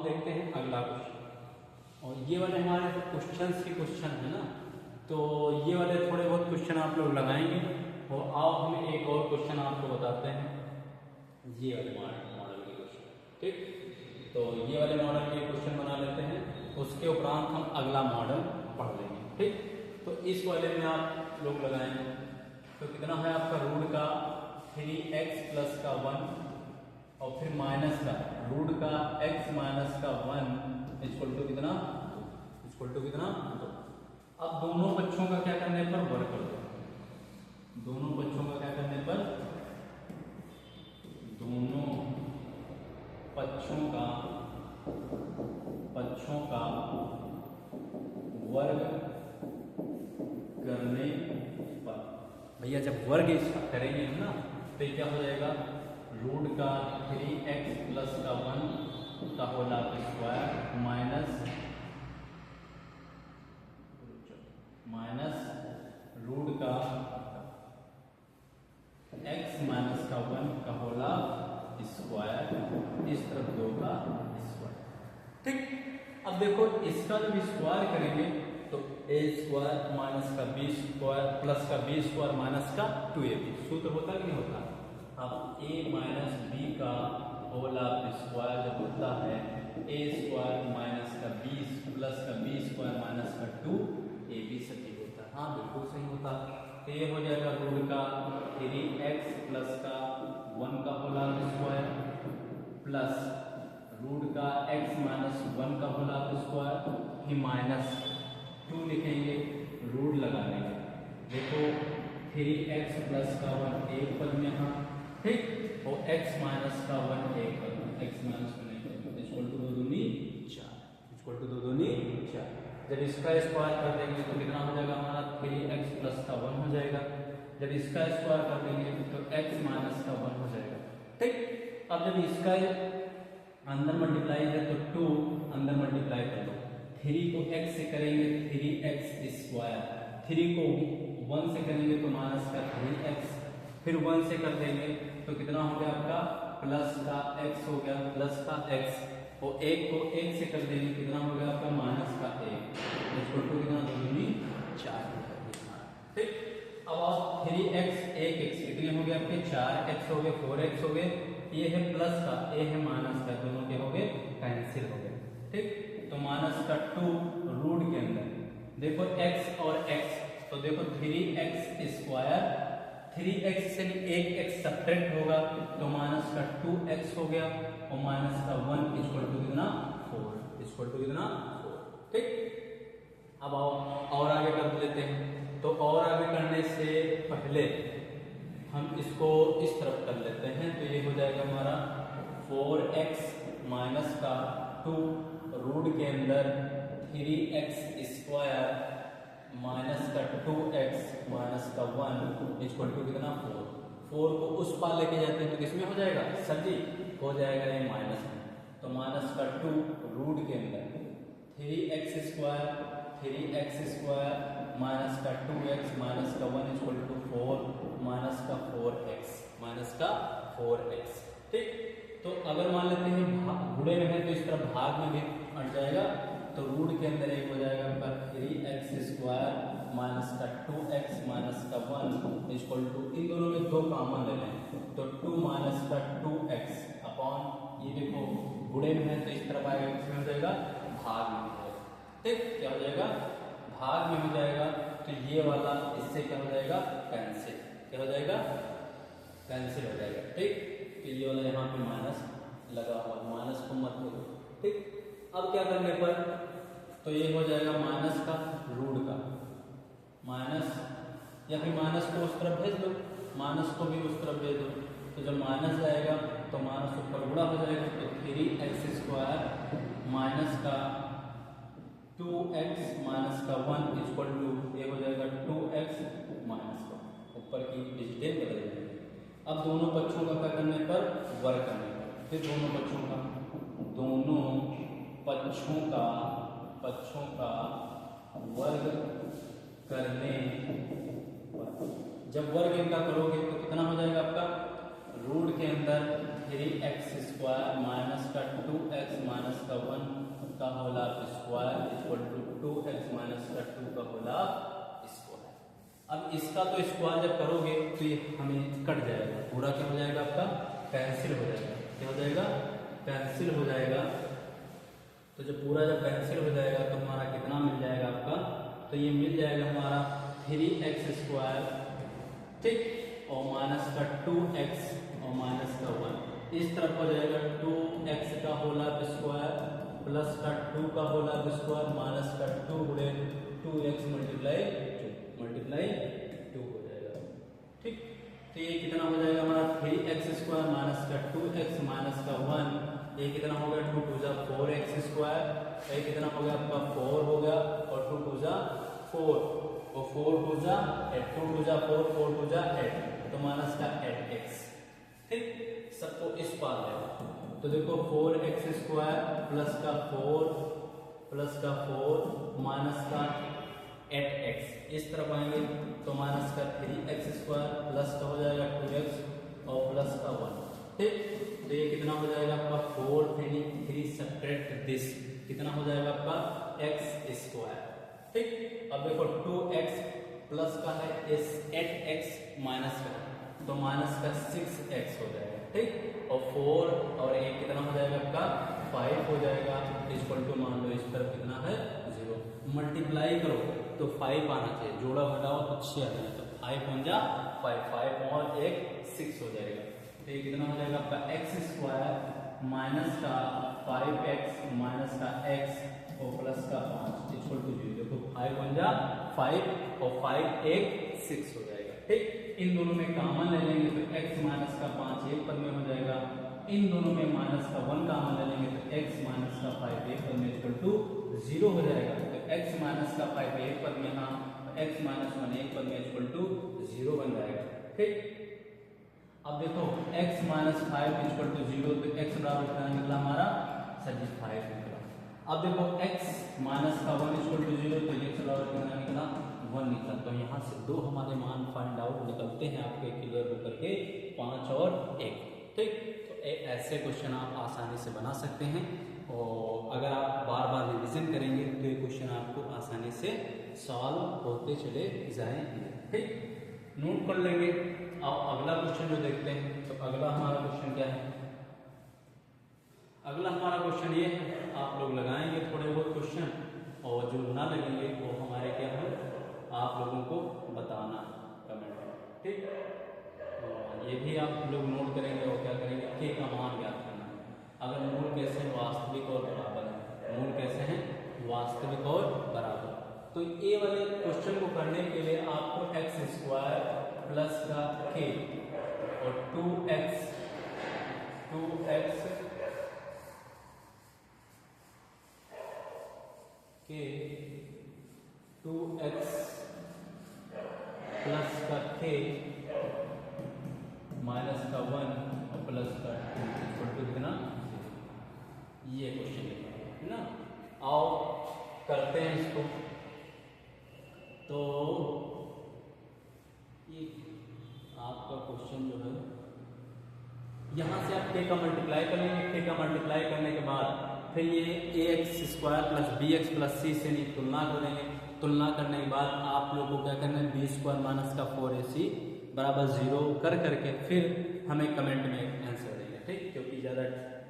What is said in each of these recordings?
देखते हैं अगला क्वेश्चन। और ये वाले हमारे क्वेश्चन है ना, तो ये वाले थोड़े बहुत क्वेश्चन आप लोग लगाएंगे। और आओ हम एक और क्वेश्चन आपको बताते हैं, ये वाले मॉडल के क्वेश्चन। ठीक, तो ये वाले मॉडल के क्वेश्चन बना लेते हैं, उसके उपरांत हम अगला मॉडल पढ़ लेंगे। ठीक, तो इस वाले में आप लोग लगाएंगे तो कितना है आपका रूट का 3x प्लस का 1 और फिर माइनस का रूट का x माइनस का 1 इक्वल टू कितना 2। अब दोनों बच्चों का क्या करने पर वर्ग कर दो। दोनों बच्चों का क्या करने पर, दोनों पक्षों का वर्ग करने पर, भैया जब वर्ग करेंगे हम ना तो क्या हो जाएगा, रूट का 3x प्लस का 1 का होल स्क्वायर माइनस रूट का x माइनस का 1 का होल स्क्वायर, इस तरफ 2 का स्क्वायर। ठीक, अब देखो इसका जब स्क्वायर करेंगे तो a स्क्वायर माइनस का b स्क्वायर प्लस का b स्क्वायर माइनस का 2ab सूत्र होता है कि नहीं होता। अब a माइनस b का होल स्क्वायर जब होता है a स्क्वायर माइनस का b प्लस का b स्क्वायर माइनस का 2ab सही होता है। हाँ बिल्कुल सही होता है। तो ये हो जाएगा रूट का 3x प्लस का 1 का होल स्क्वायर प्लस रूट का x माइनस 1 का होल स्क्वायर, फिर माइनस 2 लिखेंगे, रूट लगा लेंगे। देखो 3x प्लस का 1 एक पद में यहाँ, ठीक, और x माइनस का 1 एक पद में, x माइनस 1 एक पद में, इक्वल टू 2 दूनी 4। जब इसका स्क्वायर कर देंगे तो कितना हो जाएगा हमारा 3x प्लस का 1 हो जाएगा। जब इसका स्क्वायर कर देंगे तो x माइनस का 1 हो जाएगा। ठीक, अब जब इसका अंदर मल्टीप्लाई है तो 2 अंदर मल्टीप्लाई कर दो, 3 को x से करेंगे 3x स्क्वायर, 3 को 1 से करेंगे तो माइनस का 3x, फिर 1 से कर देंगे तो कितना हो गया आपका प्लस का x हो गया, प्लस का x, और 1 को 1 से कर देंगे कितना हो गया आपका माइनस का 1, इक्वल टू कितना 2 दूनी 4। ठीक, अब आप 3x 1x कितने हो गए आपके 4x हो गए, 4x हो गए, ये है प्लस का, ये है माइनस का, दोनों के हो गए कैंसिल हो गए। ठीक, तो माइनस का 2 रूट के अंदर देखो x और x, तो देखो 3x स्क्वायर, 3x से 1x सब्ट्रैक्ट होगा तो माइनस का 2x हो गया, और माइनस का 1 इक्वल टू कितना 4। ठीक, अब आओ और आगे कर लेते हैं। तो और आगे करने से पहले हम इसको इस तरफ कर लेते हैं, तो ये हो जाएगा हमारा 4x माइनस का 2 रूट के अंदर 3x स्क्वायर माइनस का 2x माइनस का 1 इक्वल टू कितना 4 को उस पार लेके जाते हैं तो किसमें हो जाएगा सर जी, हो जाएगा ये माइनस में, तो माइनस का 2 रूट के अंदर 3x स्क्वायर माइनस का 2x माइनस का 1 इक्वल टू 4 माइनस का 4x। ठीक, तो अगर मान लेते हैं गुणे में है तो इस तरफ भाग में भी अट जाएगा, तो रूट के अंदर एक हो जाएगा आपका 3x स्क्वायर माइनस का 2x माइनस का 1 इक्वल टू, इन दोनों में 2 कॉमन ले लें तो 2 माइनस का 2x अपॉन, ये देखो गुणे में है तो इस तरफ आएगा, किसमें हो जाएगा भाग में हो जाएगा। ठीक, क्या हो जाएगा भाग में हो जाएगा, तो ये वाला इससे क्या हो जाएगा कैंसिल, क्या हो जाएगा कैंसिल हो जाएगा। ठीक, तो ये वाला यहाँ पे माइनस लगा हुआ, माइनस को मत करो। ठीक, अब क्या करने पर तो ये हो जाएगा माइनस का रूट का माइनस, या फिर माइनस को उस तरफ भेज दो, माइनस को भी उस तरफ भेज दो, तो जब माइनस जाएगा तो माइनस ऊपर गुणा हो जाएगा, तो 3x स्क्वायर माइनस का 2x माइनस का 1 इक्वल टू, ये हो जाएगा 2x माइनस का, ऊपर की डिजिटल बदल जाएगी। अब दोनों पक्षों का क्या करने पर वर्ग करने पर, फिर दोनों पक्षों का वर्ग करने पर, जब वर्ग इनका करोगे तो कितना हो जाएगा आपका रूट के अंदर 3x² माइनस का 2x माइनस का 1 का whole square equal to 2x minus का 2 का होल स्क्वायर। अब इसका तो स्क्वायर जब करोगे तो ये हमें कट जाएगा, पूरा क्या हो जाएगा आपका, कैंसिल हो जाएगा। क्या हो जाएगा, कैंसिल हो जाएगा। तो जब पूरा जब कैंसिल हो जाएगा तो हमारा कितना मिल जाएगा आपका, तो ये मिल जाएगा हमारा 3x², ठीक, और माइनस का 2x और माइनस का 1 इस तरफ हो जाएगा 2x का होल स्क्वायर प्लस का 2 का होल स्क्वायर माइनस का 2 गुणे 2x मल्टीप्लाई 2 हो जाएगा, ठीक। तो ये कितना हो जाएगा हमारा 3x² माइनस का 2x माइनस का 1, ये कितना हो गया 2 2 4x², ये कितना हो गया आपका 4 हो गया और 2 2 4 और 4 2 8, 2 2 4 4 2 8, तो माइनस का 8x, ठीक। सबको इस पार लेगा तो देखो 4x² प्लस का 4 माइनस का 8x इस तरफ आएंगे तो माइनस का 3x² प्लस का हो जाएगा 2x और प्लस का 1, ठीक। तो ये कितना हो जाएगा आपका 4 3 सब्ट्रैक्ट दिस कितना हो जाएगा आपका x², ठीक। अब देखो 2x प्लस का है इस 8x माइनस का तो माइनस का 6x हो जाएगा, ठीक। और 4 और 1 कितना हो जाएगा आपका 5 हो जाएगा, इक्वल टू मान लो इस तरफ कितना है 0, मल्टीप्लाई करो तो 5 आना चाहिए, जोड़ा घटाओ तो 6 आ जाएगा, तो 5 बन जा 5 और 1 6 हो जाएगा। तो ये कितना हो जाएगा आपका x² माइनस का 5x माइनस का x और प्लस का 5 इक्वल टू 0। देखो 5 बन जा 5 और 5 1 6 हो जाएगा, ठीक। इन दोनों में कॉमन ले लेंगे तो x माइनस का 5 एक पद में हो जाएगा, इन दोनों में माइनस का 1 कॉमन ले लेंगे तो x माइनस का 5 एक पद में इक्वल टू 0 हो जाएगा। तो x माइनस का 5 एक पद में, हाँ, x माइनस 1 एक पद में इक्वल टू 0 बन जाएगा, ठीक। अब देखो x माइनस 5 इक्वल टू 0, तो x बराबर कितना निकला हमारा, सर जी 5 निकला। अब देखो x माइनस का 1 इक्वल टू 0, तो x बराबर कितना निकला 1 निकला। तो यहाँ से दो हमारे मान फाइंड आउट निकलते हैं आपके क्लियर होकर के 5 और 1, ठीक। तो ऐसे क्वेश्चन आप आसानी से बना सकते हैं और अगर आप बार बार रिवीजन करेंगे तो ये क्वेश्चन आपको आसानी से सॉल्व होते चले जाएंगे, ठीक। नोट कर लेंगे। अब अगला क्वेश्चन जो देखते हैं, तो अगला हमारा क्वेश्चन क्या है, अगला हमारा क्वेश्चन ये है, आप लोग लगाएंगे थोड़े बहुत क्वेश्चन और जो ना लगेंगे वो हमारे क्या है आप लोगों को बताना कमेंट में, ठीक। ये भी आप लोग नोट करेंगे और क्या करेंगे, k का मान ज्ञात करना है। अगर मूल कैसे हैं, वास्तविक और बराबर है, मूल कैसे हैं, वास्तविक और बराबर। तो ये वाले क्वेश्चन को करने के लिए आपको x² प्लस का k और 2x k 2x प्लस का k माइनस का 1 और प्लस का 2 इक्वल टू कितना, ये क्वेश्चन है ना। आओ करते हैं इसको। तो ये आपका क्वेश्चन जो है, यहाँ से आप k का मल्टीप्लाई कर लेंगे, k का मल्टीप्लाई करने के बाद फिर ये ax² plus bx plus c से नहीं तुलना करेंगे, तुलना करने के बाद आप लोगों को क्या करना है b² माइनस का 4ac बराबर 0 कर करके फिर हमें कमेंट में आंसर देंगे, ठीक। क्योंकि ज़्यादा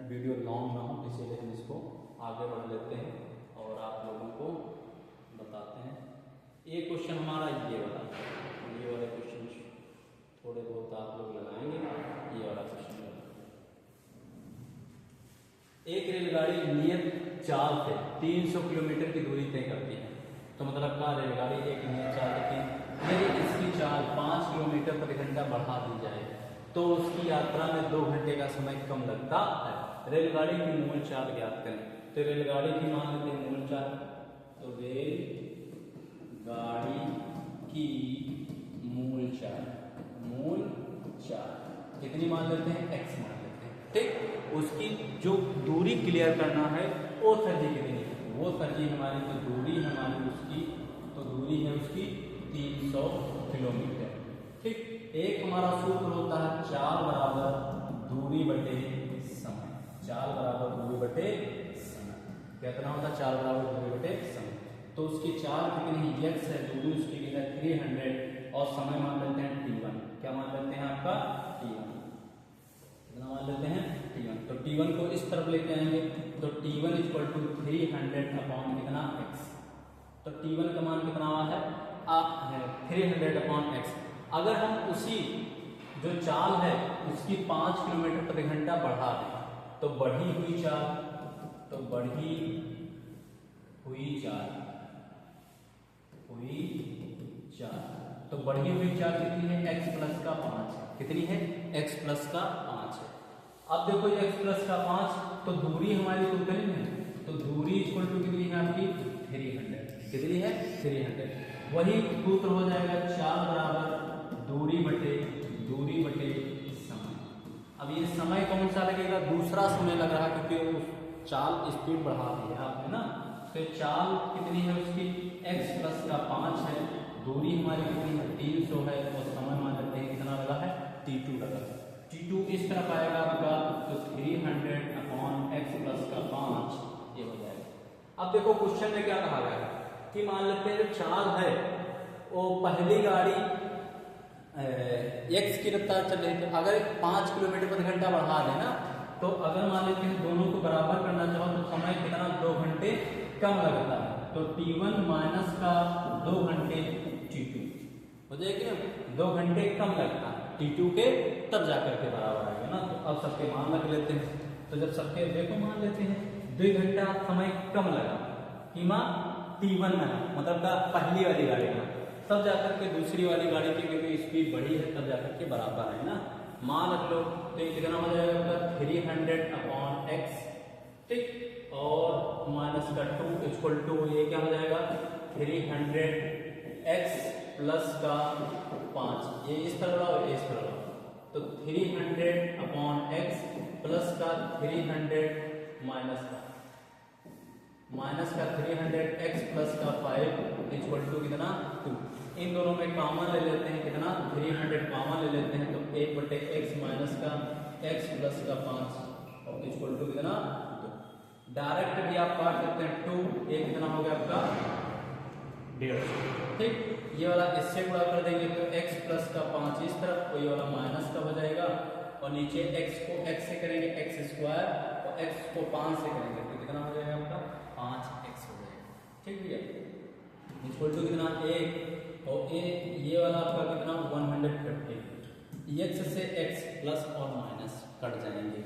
वीडियो लॉन्ग ना हो इसीलिए हम इसको आगे बढ़ लेते हैं और आप लोगों को बताते हैं। ये क्वेश्चन हमारा ये वाला क्वेश्चन थोड़े बहुत आप लोग लगाएंगे, ये वाला क्वेश्चन। एक रेलगाड़ी नियत चाल से 300 किलोमीटर की दूरी तय करती है, तो मतलब क्या, रेलगाड़ी एक नियत चाल से यदि इसकी चाल 5 किलोमीटर प्रति घंटा बढ़ा दी जाए तो उसकी यात्रा में 2 घंटे का समय कम लगता है। रेलगाड़ी की मूल चाल ज्ञात करें। तो रेलगाड़ी की मान लेते हैं मूल चाल, तो रेलगाड़ी की मूल चाल कितनी मान लेते हैं, x मान लेते हैं, ठीक। उसकी जो दूरी क्लियर करना है वो सर्जी कितनी है, वो सर्जी हमारी तो दूरी हमारी उसकी, तो दूरी है उसकी 300 किलोमीटर, ठीक। एक हमारा सूत्र होता है चाल बराबर दूरी बटे बटे समय। कितना होता है 4 बराबर दूरी बटे समय। तो उसकी चाल कितनी है x है, दूरी उसकी कितना 300 और समय मान लेते हैं t1। क्या मान लेते हैं आपका t1, कितना मान लेते हैं t1। तो t1 को इस तरफ लेके आएंगे तो t1 इक्वल टू 300 अपॉन कितना x। तो t1 का मान कितना है 300 अपॉन x। अगर हम उसी जो चाल है उसकी 5 किलोमीटर प्रति घंटा बढ़ा दें तो बढ़ी हुई चाल, तो बढ़ी हुई चाल तो बढ़ी हुई चाल कितनी है x प्लस का 5। कितनी है x प्लस का 5 है। अब देखो ये x प्लस का 5 तो दूरी हमारी कितनी है, तो दूरी इक्वल टू कितनी है आपकी 300। कितनी है 300। वही सूत्र हो जाएगा चाल बराबर दूरी बटे समय। अब ये समय कौन सा लगेगा, दूसरा समय लग रहा क्योंकि उस चाल स्पीड बढ़ा दी है आपने ना। तो चाल कितनी है उसकी x प्लस का 5 है, दूरी हमारी कितनी है 300 है और समय मान लेते हैं कितना लगा है t2 लगा। t2 इस तरफ आएगा आपका तो 300 अपॉन x प्लस का 5 ये हो जाएगा। अब देखो क्वेश्चन में क्या कहा गया है कि मान लेते हैं जो चाल है वो पहली गाड़ी x की रफ्तार चल रही थी, अगर 5 किलोमीटर प्रति घंटा बढ़ा देना तो अगर मान लेते हैं दोनों को बराबर करना चाहो तो समय कितना 2 घंटे कम लगता है। तो t1 माइनस का 2 घंटे t2 हो जाएगी ना, 2 घंटे कम लगता है t2 के, तब जाकर के बराबर आएगा ना। तो अब सबके मान रख लेते हैं। तो जब सबके देखो मान लेते हैं 2 घंटा समय कम लगा कीमा t1 में, मतलब का पहली वाली गाड़ी में, तब जाकर के दूसरी वाली गाड़ी की क्योंकि स्पीड बढ़ी है तब जाकर के बराबर है ना। मान रख लो तो ये कितना हो जाएगा 300 अपॉन x, ठीक, और माइनस का 2 इक्वल टू ये क्या हो जाएगा 300x प्लस का 5। ये इस तरह और इस तरह, तो 300 अपॉन x प्लस का 300 माइनस का 300x प्लस का 5 इक्वल टू कितना 2। इन दोनों में कॉमन ले लेते हैं कितना 300 कॉमन ले लेते हैं तो 1 बटे x माइनस का x प्लस का 5 और इक्वल टू कितना 2। डायरेक्ट भी आप काट सकते हैं 2, एक कितना हो गया आपका 150, ठीक। ये वाला इससे गुणा कर देंगे तो x प्लस का 5 इस तरफ, तो ये वाला माइनस का हो जाएगा और नीचे x को x से करेंगे x स्क्वायर और x को 5 से करेंगे तो कितना हो जाएगा आपका 5x हो जाएगा, ठीक भैया। इक्वल टू कितना 1 और ये वाला आपका कितना 150। x से x प्लस और माइनस कट जाएंगे,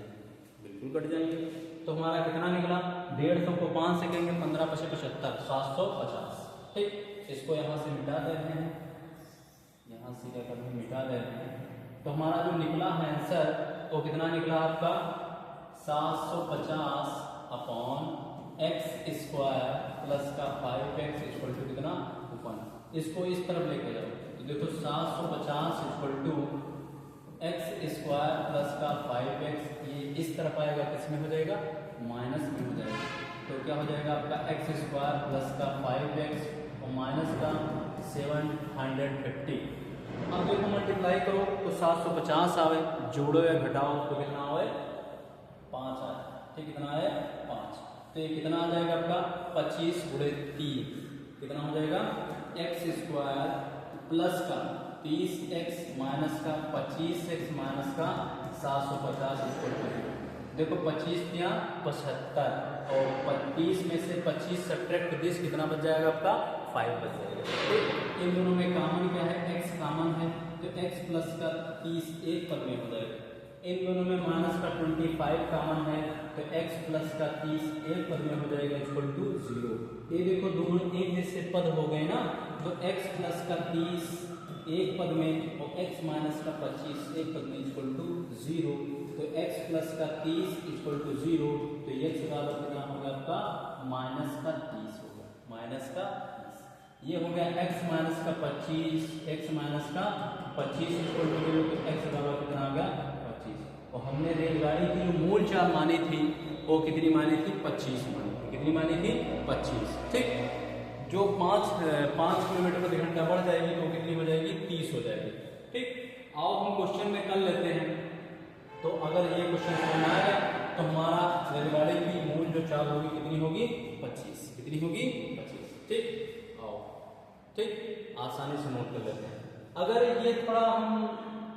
बिल्कुल कट जाएंगे। तो हमारा कितना निकला 150 को 5 से करेंगे 15 × 75 750, ठीक। इसको यहाँ से मिटा दे रहे हैं, यहाँ से क्या करते हैं मिटा दे रहे हैं। तो हमारा जो निकला है आंसर वो कितना निकला आपका 750 अपॉन x स्क्वायर प्लस का 5x इक्वल टू कितना 1। इसको इस तरफ लेके जाओ तो देखो 750 equal to x square plus का 5x, ये इस तरफ आएगा किसमें हो जाएगा माइनस में हो जाएगा। तो क्या हो जाएगा आपका x स्क्वायर प्लस का 5x और माइनस का 750। अब देखो मल्टीप्लाई करो तो 750 आवे, जोड़ो या घटाओ तो कितना आवे 5 आए, ठीक, कितना आए 5। तो ये कितना आ जाएगा आपका 25 × 3 कितना हो जाएगा x स्क्वायर प्लस का 30x माइनस का 25x माइनस का 750 इक्वल टू देखो 25 या 75 और 30 में से 25 सब्ट्रैक्ट 30 कितना बच जाएगा आपका 5 बच जाएगा, ठीक। इन दोनों में कॉमन क्या है x कॉमन है तो x प्लस का 30 एक पद में हो जाएगा। इन दोनों में माइनस का 25 कॉमन है तो x प्लस का 30 एक पद में हो जाएगा इक्वल टू 0। ये देखो दोनों एक जैसे पद हो गए ना, तो x प्लस का 30 एक पद में और x माइनस का 25 एक पद में इक्वल टू 0। तो x प्लस का 30 इक्वल टू 0, तो x बराबर कितना होगा आपका माइनस का 30 होगा, माइनस का 30। ये हो गया x माइनस का 25, x माइनस का 25 इक्वल टू 0, तो x बराबर कितना आ गया 25। और हमने रेलगाड़ी की जो मूल चाल मानी थी वो कितनी मानी थी 25 मानी थी, कितनी मानी थी 25, ठीक। जो 5 किलोमीटर प्रति घंटा बढ़ जाएगी तो कितनी हो जाएगी 30 हो जाएगी, ठीक। आओ हम क्वेश्चन में कर लेते हैं। तो अगर ये क्वेश्चन समझ में आएगा तो हमारा रेलगाड़ी की मूल 4 होगी कितनी होगी 25, कितनी होगी 25। ठीक, आओ ठीक, आसानी से नोट कर लेते हैं। अगर ये थोड़ा हम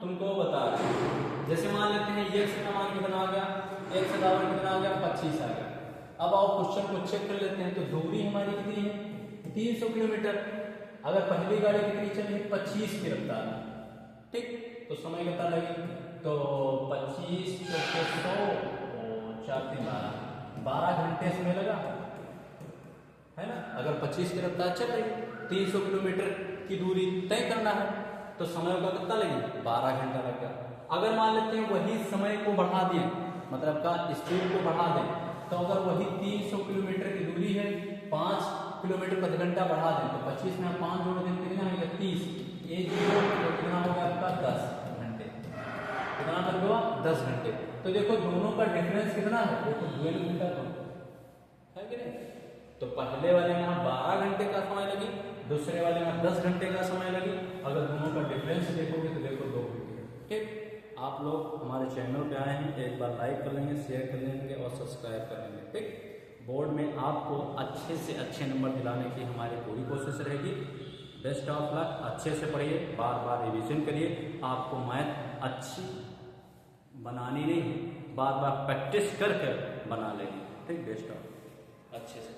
तुमको बता रहे हैं, जैसे मान लेते हैं x का मान कितना आ गया, x का मान कितना आ गया 25 आ गया। अब आओ क्वेश्चन को चेक कर लेते हैं। तो दूरी हमारी कितनी है 300 किलोमीटर। अगर पहली गाड़ी कितनी चली है 25 की रफ्तार में, ठीक, तो समय कितना लगे, तो 25 × 100 और 4 × 12 घंटे समय लगा, है ना। अगर 25 की रफ्तार चल रही 300 किलोमीटर की दूरी तय करना है तो समय का कितना लगेगा 12 घंटा लग गया। अगर मान लेते हैं वही समय को बढ़ा दें, मतलब का स्पीड को बढ़ा दें, तो अगर वही 300 किलोमीटर की दूरी है 5 किलोमीटर प्रति घंटा बढ़ा दें, तो 25 में 5 जोड़ दें कितना हो गया 30, ये जीरो कितना हो गया आपका 10 घंटे, कितना कर दो 10 घंटे। तो देखो दोनों का डिफरेंस कितना है, देखो 12 घंटा तो है कि नहीं। तो पहले वाले में 12 घंटे का समय लगी, दूसरे वाले में 10 घंटे का समय लगी। अगर दोनों का डिफरेंस देखोगे तो देखो 2 घंटे। ठीक, आप लोग हमारे चैनल पे आए हैं, एक बार लाइक कर लेंगे, शेयर कर लेंगे और सब्सक्राइब कर लेंगे। ठीक, बोर्ड में आपको अच्छे से अच्छे नंबर दिलाने की हमारी पूरी कोशिश रहेगी। बेस्ट ऑफ लक, अच्छे से पढ़िए, बार बार रिवीजन करिए। आपको मैथ अच्छी बनानी नहीं, बार बार प्रैक्टिस कर बना लेंगे। ठीक, बेस्ट ऑफ, अच्छे से